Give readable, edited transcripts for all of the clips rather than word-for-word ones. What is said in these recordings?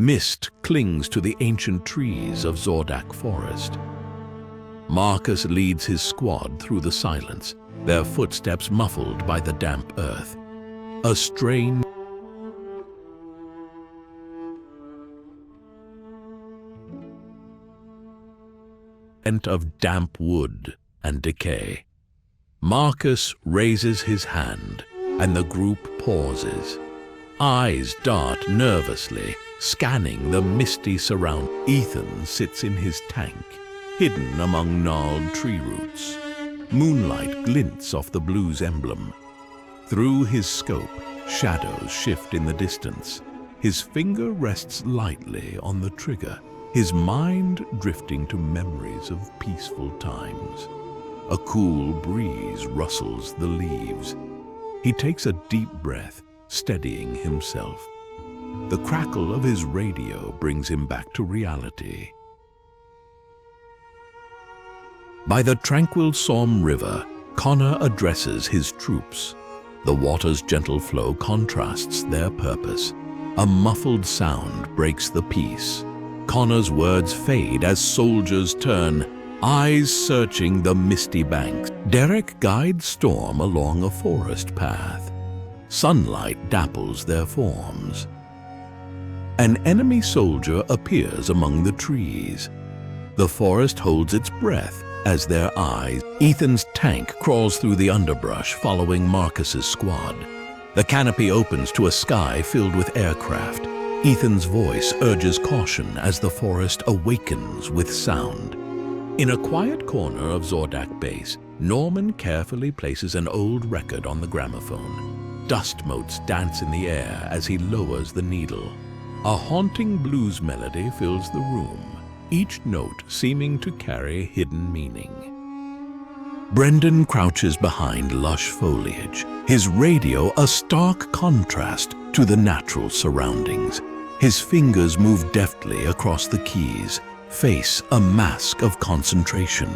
Mist clings to the ancient trees of Zordak Forest. Marcus leads his squad through the silence, their footsteps muffled by the damp earth. A strain of damp wood and decay. Marcus raises his hand, and the group pauses. Eyes dart nervously, scanning the misty surround. Ethan sits in his tank, hidden among gnarled tree roots. Moonlight glints off the blue's emblem. Through his scope, shadows shift in the distance. His finger rests lightly on the trigger, his mind drifting to memories of peaceful times. A cool breeze rustles the leaves. He takes a deep breath, steadying himself. The crackle of his radio brings him back to reality. By the tranquil Somme River, Connor addresses his troops. The water's gentle flow contrasts their purpose. A muffled sound breaks the peace. Connor's words fade as soldiers turn, eyes searching the misty banks. Derek guides Storm along a forest path. Sunlight dapples their forms. An enemy soldier appears among the trees. The forest holds its breath as their eyes. Ethan's tank crawls through the underbrush following Marcus's squad. The canopy opens to a sky filled with aircraft. Ethan's voice urges caution as the forest awakens with sound. In a quiet corner of Zordak Base, Norman carefully places an old record on the gramophone. Dust motes dance in the air as he lowers the needle. A haunting blues melody fills the room, each note seeming to carry hidden meaning. Brendan crouches behind lush foliage, his radio a stark contrast to the natural surroundings. His fingers move deftly across the keys, face a mask of concentration.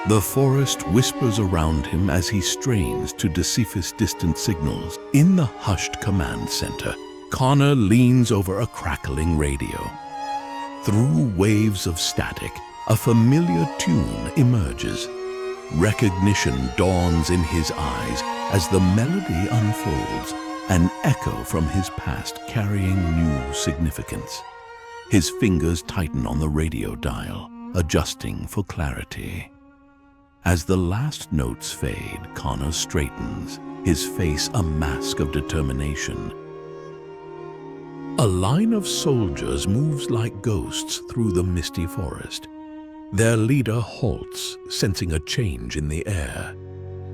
The forest whispers around him as he strains to decipher distant signals. In the hushed command center, Connor leans over a crackling radio. Through waves of static, a familiar tune emerges. Recognition dawns in his eyes as the melody unfolds, an echo from his past carrying new significance. His fingers tighten on the radio dial, adjusting for clarity. As the last notes fade, Connor straightens, his face a mask of determination. A line of soldiers moves like ghosts through the misty forest. Their leader halts, sensing a change in the air.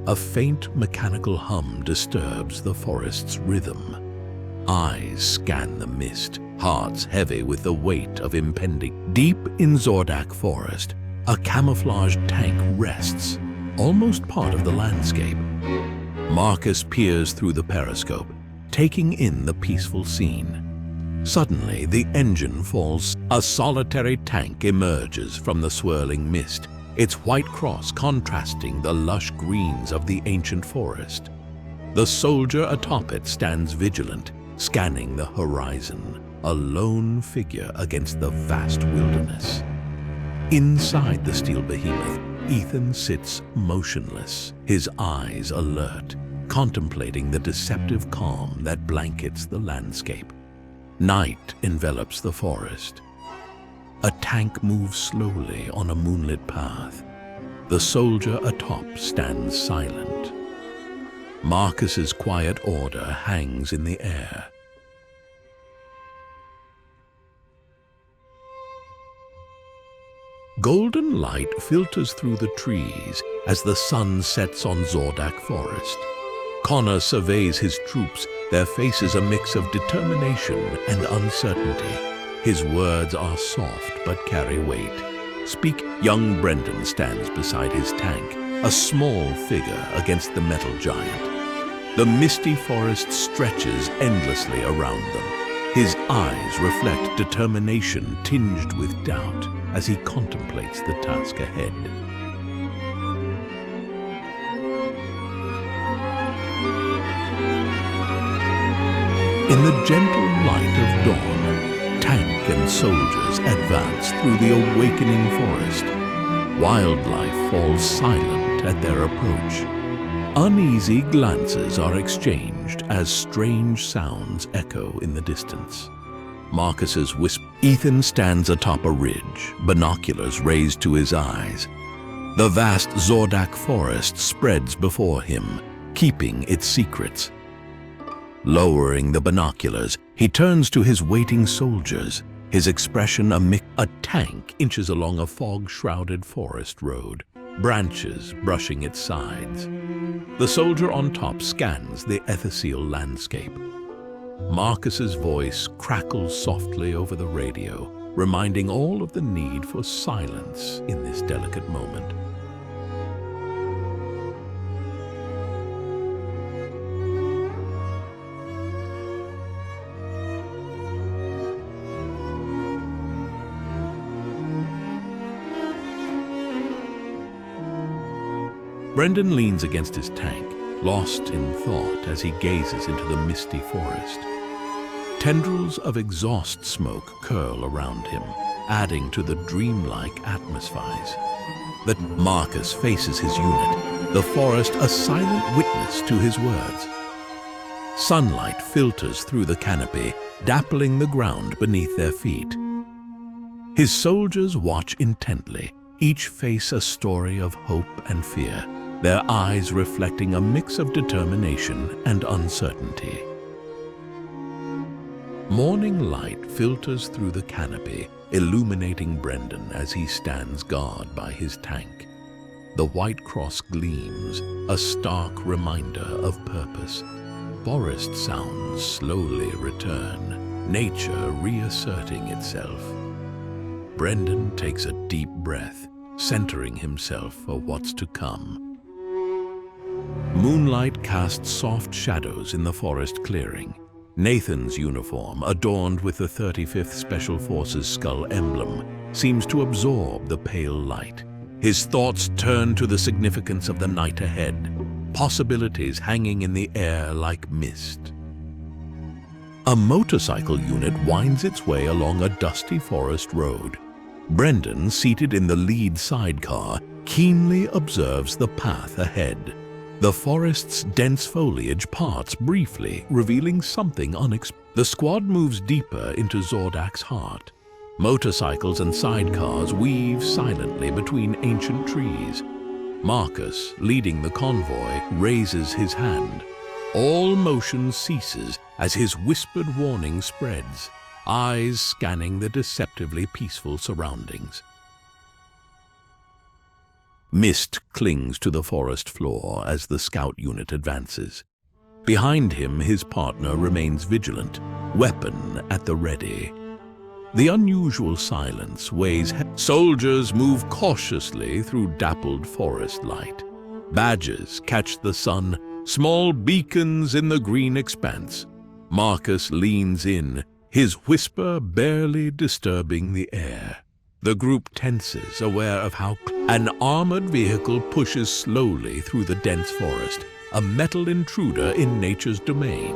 A faint mechanical hum disturbs the forest's rhythm. Eyes scan the mist, hearts heavy with the weight of impending. Deep in Zordak Forest, a camouflaged tank rests, almost part of the landscape. Marcus peers through the periscope, taking in the peaceful scene. Suddenly, the engine falls. A solitary tank emerges from the swirling mist, its white cross contrasting the lush greens of the ancient forest. The soldier atop it stands vigilant, scanning the horizon, a lone figure against the vast wilderness. Inside the steel behemoth, Ethan sits motionless, his eyes alert, contemplating the deceptive calm that blankets the landscape. Night envelops the forest. A tank moves slowly on a moonlit path. The soldier atop stands silent. Marcus's quiet order hangs in the air. Golden light filters through the trees as the sun sets on Zordak Forest. Connor surveys his troops, their faces a mix of determination and uncertainty. His words are soft but carry weight. Speak. Young Brendan stands beside his tank, a small figure against the metal giant. The misty forest stretches endlessly around them. His eyes reflect determination tinged with doubt as he contemplates the task ahead. In the gentle light of dawn, soldiers advance through the awakening forest. Wildlife falls silent at their approach. Uneasy glances are exchanged as strange sounds echo in the distance. Marcus's whisper. Ethan stands atop a ridge, binoculars raised to his eyes. The vast Zordak forest spreads before him, keeping its secrets. Lowering the binoculars, he turns to his waiting soldiers, his expression a tank inches along a fog-shrouded forest road, branches brushing its sides. The soldier on top scans the ethereal landscape. Marcus's voice crackles softly over the radio, reminding all of the need for silence in this delicate moment. Brendan leans against his tank, lost in thought as he gazes into the misty forest. Tendrils of exhaust smoke curl around him, adding to the dreamlike atmospheres. Marcus faces his unit, the forest a silent witness to his words. Sunlight filters through the canopy, dappling the ground beneath their feet. His soldiers watch intently, each face a story of hope and fear, their eyes reflecting a mix of determination and uncertainty. Morning light filters through the canopy, illuminating Brendan as he stands guard by his tank. The white cross gleams, a stark reminder of purpose. Forest sounds slowly return, nature reasserting itself. Brendan takes a deep breath, centering himself for what's to come. Moonlight casts soft shadows in the forest clearing. Nathan's uniform, adorned with the 35th Special Forces skull emblem, seems to absorb the pale light. His thoughts turn to the significance of the night ahead, possibilities hanging in the air like mist. A motorcycle unit winds its way along a dusty forest road. Brendan, seated in the lead sidecar, keenly observes the path ahead. The forest's dense foliage parts briefly, revealing something unexpected. The squad moves deeper into Zordak's heart. Motorcycles and sidecars weave silently between ancient trees. Marcus, leading the convoy, raises his hand. All motion ceases as his whispered warning spreads, eyes scanning the deceptively peaceful surroundings. Mist clings to the forest floor as the scout unit advances. Behind him, his partner remains vigilant, weapon at the ready. The unusual silence weighs heavy. Soldiers move cautiously through dappled forest light. Badges catch the sun, small beacons in the green expanse. Marcus leans in, his whisper barely disturbing the air. The group tenses, aware of how an armored vehicle pushes slowly through the dense forest, a metal intruder in nature's domain.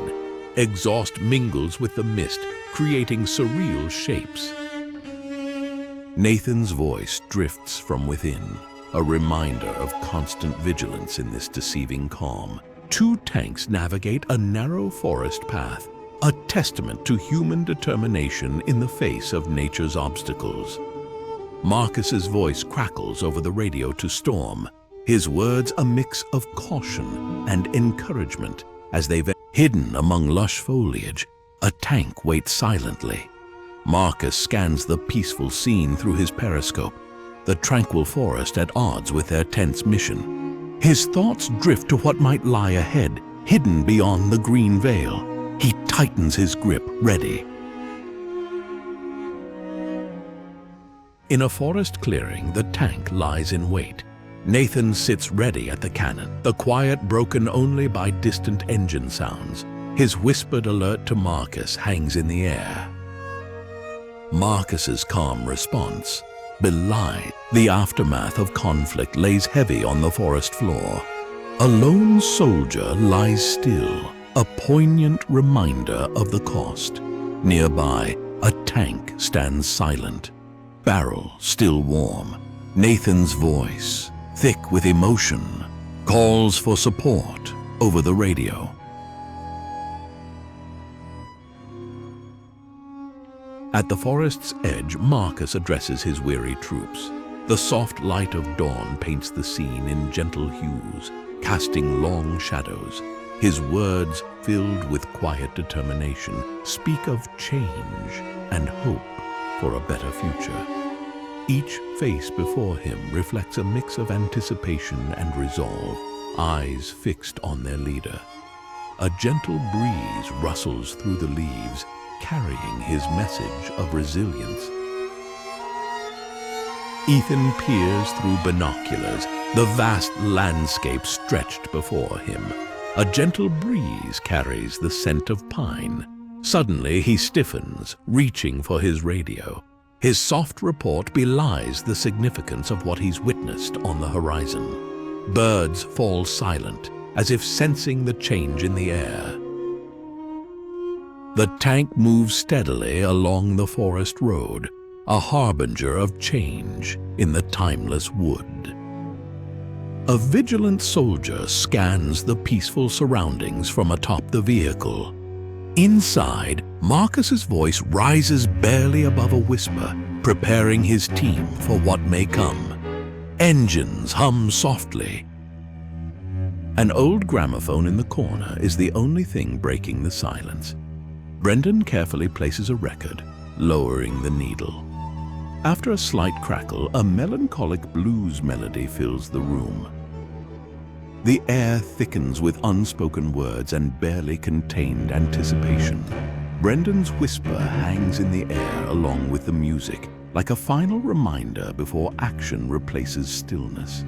Exhaust mingles with the mist, creating surreal shapes. Nathan's voice drifts from within, a reminder of constant vigilance in this deceiving calm. Two tanks navigate a narrow forest path, a testament to human determination in the face of nature's obstacles. Marcus's voice crackles over the radio to Storm, his words a mix of caution and encouragement as they've hidden among lush foliage. A tank waits silently. Marcus scans the peaceful scene through his periscope, the tranquil forest at odds with their tense mission. His thoughts drift to what might lie ahead, hidden beyond the green veil. He tightens his grip, ready. In a forest clearing, the tank lies in wait. Nathan sits ready at the cannon, the quiet broken only by distant engine sounds. His whispered alert to Marcus hangs in the air. Marcus's calm response belies. The aftermath of conflict lays heavy on the forest floor. A lone soldier lies still, a poignant reminder of the cost. Nearby, A tank stands silent, barrel still warm. Nathan's voice, thick with emotion, calls for support over the radio. At the forest's edge, Marcus addresses his weary troops. The soft light of dawn paints the scene in gentle hues, casting long shadows. His words, filled with quiet determination, speak of change and hope for a better future. Each face before him reflects a mix of anticipation and resolve, eyes fixed on their leader. A gentle breeze rustles through the leaves, carrying his message of resilience. Ethan peers through binoculars, the vast landscape stretched before him. A gentle breeze carries the scent of pine. Suddenly he stiffens, reaching for his radio. His soft report belies the significance of what he's witnessed on the horizon. Birds fall silent, as if sensing the change in the air. The tank moves steadily along the forest road, a harbinger of change in the timeless wood. A vigilant soldier scans the peaceful surroundings from atop the vehicle. Inside, Marcus's voice rises barely above a whisper, preparing his team for what may come. Engines hum softly. An old gramophone in the corner is the only thing breaking the silence. Brendan carefully places a record, lowering the needle. After a slight crackle, a melancholic blues melody fills the room. The air thickens with unspoken words and barely contained anticipation. Brendan's whisper hangs in the air along with the music, like a final reminder before action replaces stillness.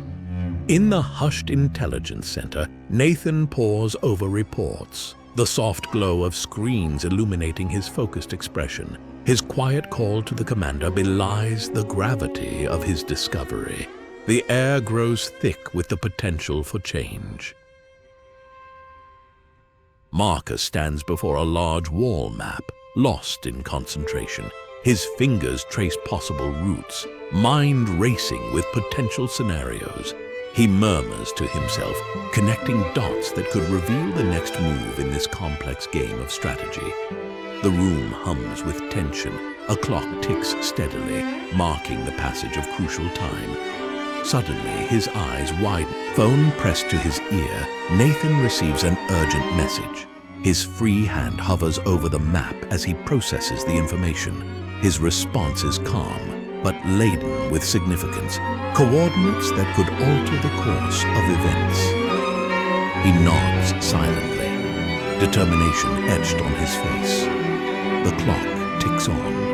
In the hushed intelligence center, Nathan pores over reports, the soft glow of screens illuminating his focused expression. His quiet call to the commander belies the gravity of his discovery. The air grows thick with the potential for change. Marcus stands before a large wall map, lost in concentration. His fingers trace possible routes, mind racing with potential scenarios. He murmurs to himself, connecting dots that could reveal the next move in this complex game of strategy. The room hums with tension. A clock ticks steadily, marking the passage of crucial time. Suddenly, his eyes widen. Phone pressed to his ear, Nathan receives an urgent message. His free hand hovers over the map as he processes the information. His response is calm, but laden with significance, coordinates that could alter the course of events. He nods silently, determination etched on his face. The clock ticks on.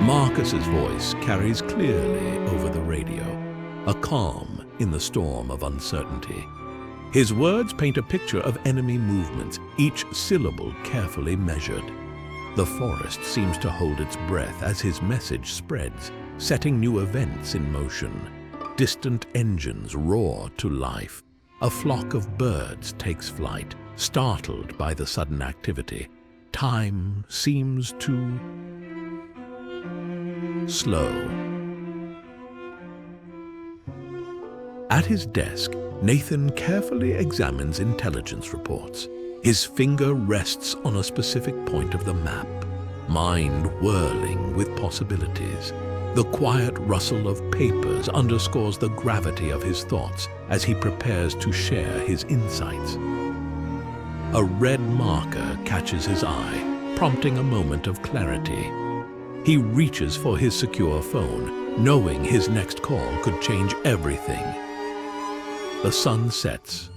Marcus's voice carries clearly over the radio, a calm in the storm of uncertainty. His words paint a picture of enemy movements, each syllable carefully measured. The forest seems to hold its breath as his message spreads, setting new events in motion. Distant engines roar to life. A flock of birds takes flight, startled by the sudden activity. Time seems to slow. At his desk, Nathan carefully examines intelligence reports. His finger rests on a specific point of the map, mind whirling with possibilities. The quiet rustle of papers underscores the gravity of his thoughts as he prepares to share his insights. A red marker catches his eye, prompting a moment of clarity. He reaches for his secure phone, knowing his next call could change everything. The sun sets.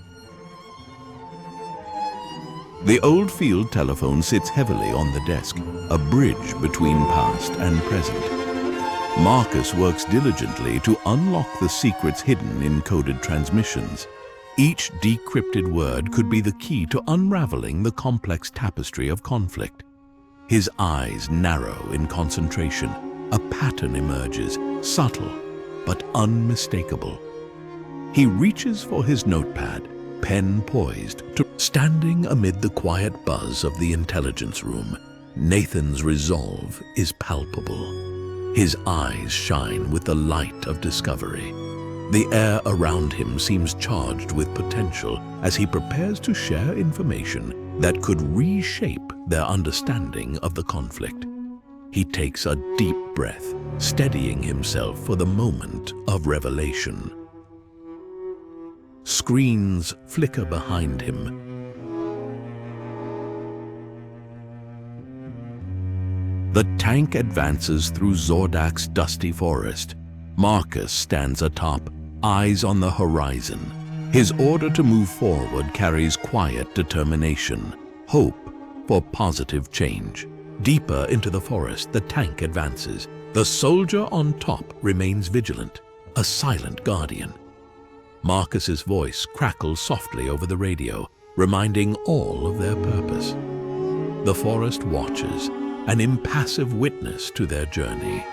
The old field telephone sits heavily on the desk, a bridge between past and present. Marcus works diligently to unlock the secrets hidden in coded transmissions. Each decrypted word could be the key to unraveling the complex tapestry of conflict. His eyes narrow in concentration. A pattern emerges, subtle but unmistakable. He reaches for his notepad, pen poised, standing amid the quiet buzz of the intelligence room. Nathan's resolve is palpable. His eyes shine with the light of discovery. The air around him seems charged with potential as he prepares to share information that could reshape their understanding of the conflict. He takes a deep breath, steadying himself for the moment of revelation. Screens flicker behind him. The tank advances through Zordak's dusty forest. Marcus stands atop, eyes on the horizon. His order to move forward carries quiet determination, hope for positive change. Deeper into the forest, the tank advances. The soldier on top remains vigilant, a silent guardian. Marcus's voice crackles softly over the radio, reminding all of their purpose. The forest watches, an impassive witness to their journey.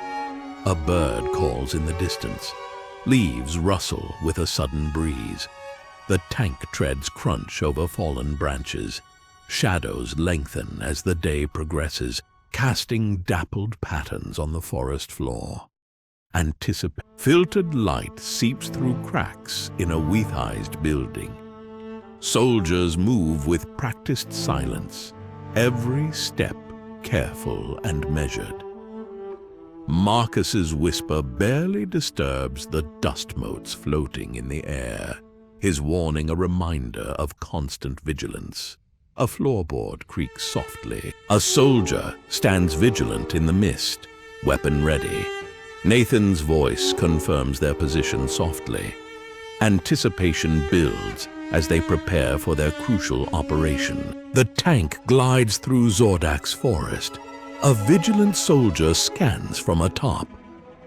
A bird calls in the distance. Leaves rustle with a sudden breeze. The tank treads crunch over fallen branches. Shadows lengthen as the day progresses, casting dappled patterns on the forest floor. Filtered light seeps through cracks in a weatheized building. Soldiers move with practiced silence, every step careful and measured. Marcus's whisper barely disturbs the dust motes floating in the air, his warning a reminder of constant vigilance. A floorboard creaks softly. A soldier stands vigilant in the mist, weapon ready. Nathan's voice confirms their position softly. Anticipation builds as they prepare for their crucial operation. The tank glides through Zordak's forest. A vigilant soldier scans from atop.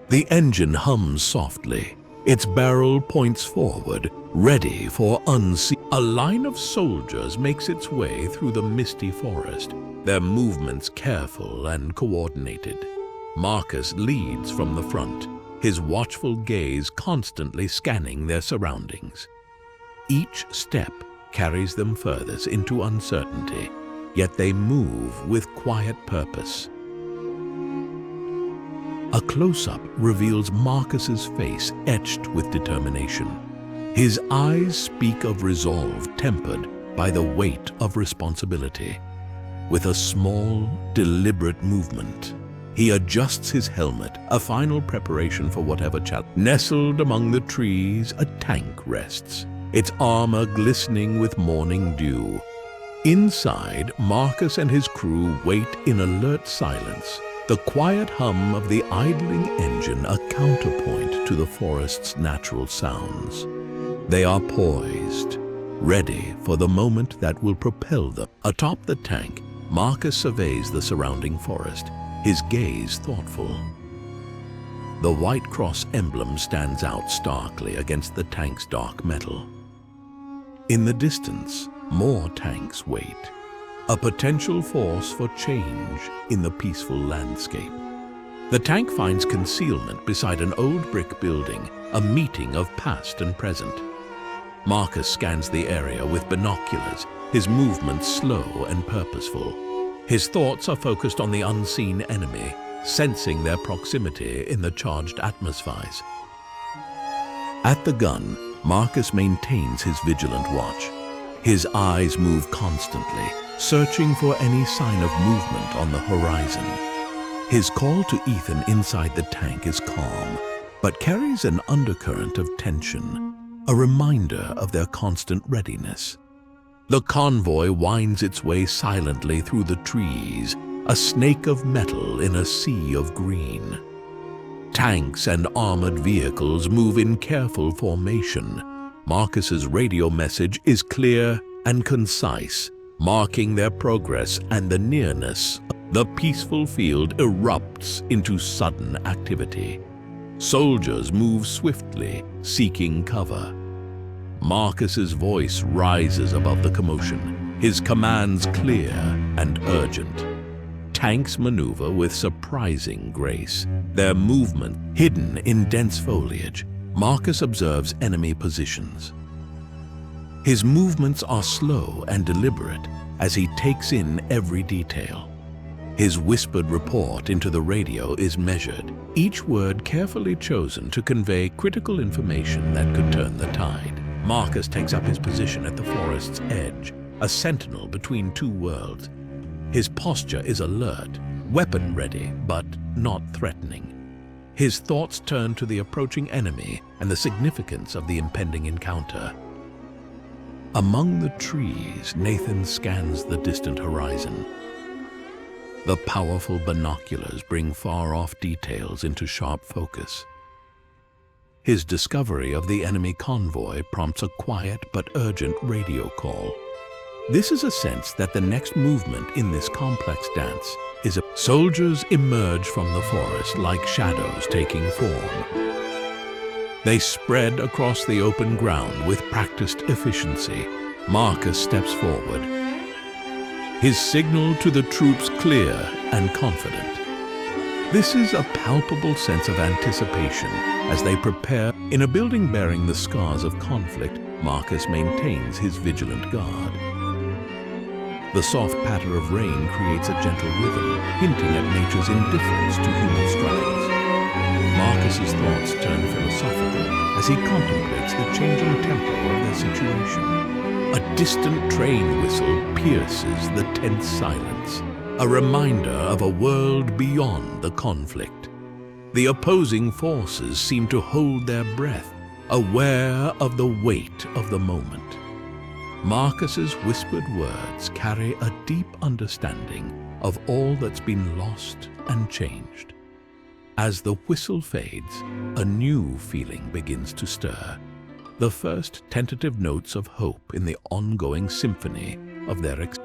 The engine hums softly. Its barrel points forward, ready for unseen. A line of soldiers makes its way through the misty forest, their movements careful and coordinated. Marcus leads from the front, his watchful gaze constantly scanning their surroundings. Each step carries them furthest into uncertainty, yet they move with quiet purpose. A close-up reveals Marcus's face etched with determination. His eyes speak of resolve tempered by the weight of responsibility. With a small, deliberate movement, he adjusts his helmet, a final preparation for whatever challenge. Nestled among the trees, a tank rests, its armor glistening with morning dew. Inside, Marcus and his crew wait in alert silence, the quiet hum of the idling engine a counterpoint to the forest's natural sounds. They are poised, ready for the moment that will propel them. Atop the tank, Marcus surveys the surrounding forest, his gaze thoughtful. The White Cross emblem stands out starkly against the tank's dark metal. In the distance, more tanks wait, a potential force for change in the peaceful landscape. The tank finds concealment beside an old brick building, a meeting of past and present. Marcus scans the area with binoculars, his movements slow and purposeful. His thoughts are focused on the unseen enemy, sensing their proximity in the charged atmospheres. At the gun, Marcus maintains his vigilant watch. His eyes move constantly, searching for any sign of movement on the horizon. His call to Ethan inside the tank is calm, but carries an undercurrent of tension, a reminder of their constant readiness. The convoy winds its way silently through the trees, a snake of metal in a sea of green. Tanks and armored vehicles move in careful formation. Marcus's radio message is clear and concise, marking their progress and the nearness. The peaceful field erupts into sudden activity. Soldiers move swiftly, seeking cover. Marcus's voice rises above the commotion, his commands clear and urgent. Tanks maneuver with surprising grace, their movement hidden in dense foliage. Marcus observes enemy positions. His movements are slow and deliberate as he takes in every detail. His whispered report into the radio is measured, each word carefully chosen to convey critical information that could turn the tide. Marcus takes up his position at the forest's edge, a sentinel between two worlds. His posture is alert, weapon ready, but not threatening. His thoughts turn to the approaching enemy and the significance of the impending encounter. Among the trees, Nathan scans the distant horizon. The powerful binoculars bring far-off details into sharp focus. His discovery of the enemy convoy prompts a quiet but urgent radio call. This is a sense that the next movement in this complex dance is soldiers emerge from the forest like shadows taking form. They spread across the open ground with practiced efficiency. Marcus steps forward, his signal to the troops clear and confident. This is a palpable sense of anticipation as they prepare. In a building bearing the scars of conflict, Marcus maintains his vigilant guard. The soft patter of rain creates a gentle rhythm, hinting at nature's indifference to human struggles. Marcus's thoughts turn philosophical as he contemplates the changing tempo of their situation. A distant train whistle pierces the tense silence, a reminder of a world beyond the conflict. The opposing forces seem to hold their breath, aware of the weight of the moment. Marcus's whispered words carry a deep understanding of all that's been lost and changed. As the whistle fades, a new feeling begins to stir, the first tentative notes of hope in the ongoing symphony of their experience.